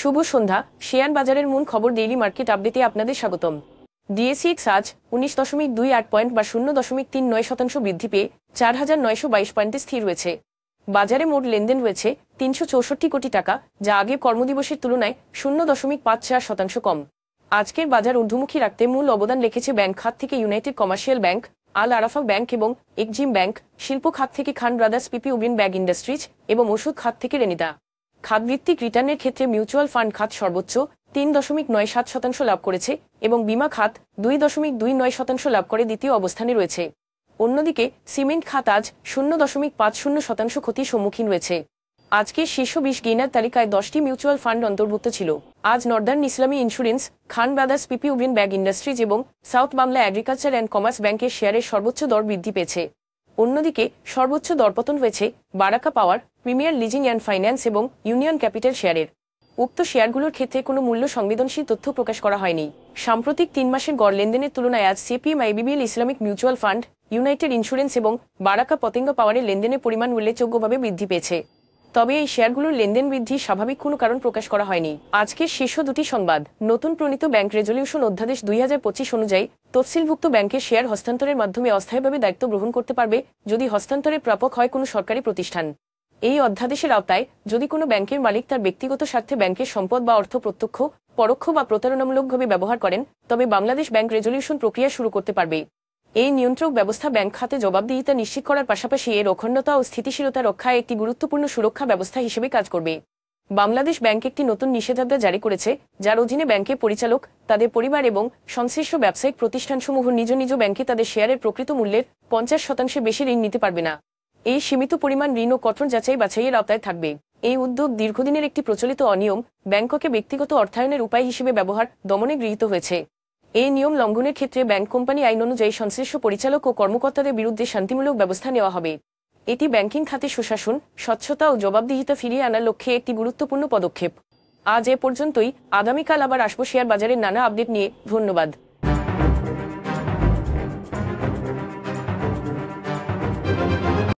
শুভ সন্ধ্যা। Share বাজারের মূল খবর ডেইলি মার্কেট আপডেটে আপনাদের স্বাগতম। ডিএসইএক্স আজ 19.28 পয়েন্ট বা 0.39% বৃদ্ধি পেয়ে 4,922 পয়েন্টে স্থির রয়েছে। বাজারে মোট লেনদেন রয়েছে 364 কোটি টাকা, যা আগের কর্মদিবসের তুলনায় 0.54% কম। আজকের বাজার ঊর্ধ্বমুখী রাখতে মূল অবদান রেখেছে ব্যাংক খাত থেকে ইউনাইটেড কমার্শিয়াল ব্যাংক, আল আরাফা ব্যাংক এবং এক্সিম ব্যাংক, শিল্প খাত থেকে খান ব্রাদার্স পিপি উবিন ব্যাগ ইন্ডাস্ট্রিজ এবং ওষুধ খাত থেকে রেনিদা। খাতভিত্তিক রিটার্নের ক্ষেত্রে মিউচুয়াল ফান্ড খাত সর্বোচ্চ 3.97% লাভ করেছে এবং বীমা খাত 2.29% লাভ করে দ্বিতীয় অবস্থানে রয়েছে। অন্যদিকে সিমেন্ট খাত আজ 0.50% ক্ষতির সম্মুখীন রয়েছে। আজকের শীর্ষ 20 গেইনার তালিকায় 10টি মিউচুয়াল ফান্ড অন্তর্ভুক্ত ছিল। আজ নর্দার্ন ইসলামী ইন্স্যুরেন্স, খান ব্রাদার্স পিপি উবিন ব্যাগ ইন্ডাস্ট্রিজ এবং south Bangla agriculture and commerce ব্যাংকের শেয়ারের সর্বোচ্চ দর বৃদ্ধি পেয়েছে। অন্যদিকে সর্বোচ্চ দরপতন হয়েছে বারাকা পাওয়ার, প্রিমিয়ার লিজিং অ্যান্ড ফাইন্যান্স এবং ইউনিয়ন ক্যাপিটাল শেয়ারের। উক্ত শেয়ারগুলোর ক্ষেত্রে কোনো মূল্য সংবেদনশীল তথ্য প্রকাশ করা হয়নি। সাম্প্রতিক 3 মাসের গড় লেনদেনের তুলনায় আজ CPM IBBL Islamic mutual fund, United insurance এবং বারাকা পতেঙ্গা পাওয়ারের লেনদেনের পরিমাণ উল্লেখযোগ্যভাবে বৃদ্ধি পেয়েছে। তবে এই শেয়ারগুলোর লেনদেন বৃদ্ধির স্বাভাবিক কোনো কারণ প্রকাশ করা হয়নি। আজকের শীর্ষ দুটি সংবাদ। নতুন প্রণীত ব্যাংক রেজলিউশন অধ্যাদেশ 2025 অনুযায়ী তফসিলভুক্ত ব্যাংকের শেয়ার হস্তান্তরের মাধ্যমে অস্থায়ীভাবে দায়িত্ব গ্রহণ করতে পারবে যদি হস্তান্তরের প্রাপক হয় কোনো সরকারি প্রতিষ্ঠান। এই অধ্যাদেশের আওতায় যদি কোনো ব্যাংকের মালিক তার ব্যক্তিগত স্বার্থে ব্যাংকের সম্পদ বা অর্থ প্রত্যক্ষ, পরোক্ষ বা প্রতারণামূলকভাবে ব্যবহার করেন, তবে বাংলাদেশ ব্যাংক রেজলিউশন প্রক্রিয়া শুরু করতে পারবে। এই নিয়ন্ত্রক ব্যবস্থা ব্যাংক খাতে জবাবদিহিতা নিশ্চিত করার পাশাপাশি এর অখণ্ডতা ও স্থিতিশীলতা রক্ষায় একটি গুরুত্বপূর্ণ সুরক্ষা ব্যবস্থা হিসেবে কাজ করবে। বাংলাদেশ ব্যাংক একটি নতুন নিষেধাজ্ঞা জারি করেছে, যার অধীনে ব্যাংকের পরিচালক, তাদের পরিবার এবং সংশ্লিষ্ট ব্যবসায়িক প্রতিষ্ঠানসমূহ নিজ নিজ ব্যাংকে তাদের শেয়ারের প্রকৃত মূল্যের 50% বেশি ঋণ নিতে পারবে না। এই সীমিত পরিমাণ ঋণ ও কঠোর যাচাই বাছাইয়ের আওতায় থাকবে। এই উদ্যোগ দীর্ঘদিনের একটি প্রচলিত অনিয়ম, ব্যাংককে ব্যক্তিগত অর্থায়নের উপায় হিসেবে ব্যবহার, দমনে গৃহীত হয়েছে। এই নিয়ম লঙ্ঘনের ক্ষেত্রে ব্যাংক কোম্পানি আইন অনুযায়ী সংশ্লিষ্ট পরিচালক ও কর্মকর্তাদের বিরুদ্ধে শান্তিমূলক ব্যবস্থা নেওয়া হবে। এটি ব্যাংকিং খাতে সুশাসন, স্বচ্ছতা ও জবাবদিহিতা ফিরিয়ে আনার লক্ষ্যে একটি গুরুত্বপূর্ণ পদক্ষেপ। আজ এ পর্যন্তই। আগামীকাল আবার আসবো শেয়ার বাজারের নানা আপডেট নিয়ে। ধন্যবাদ।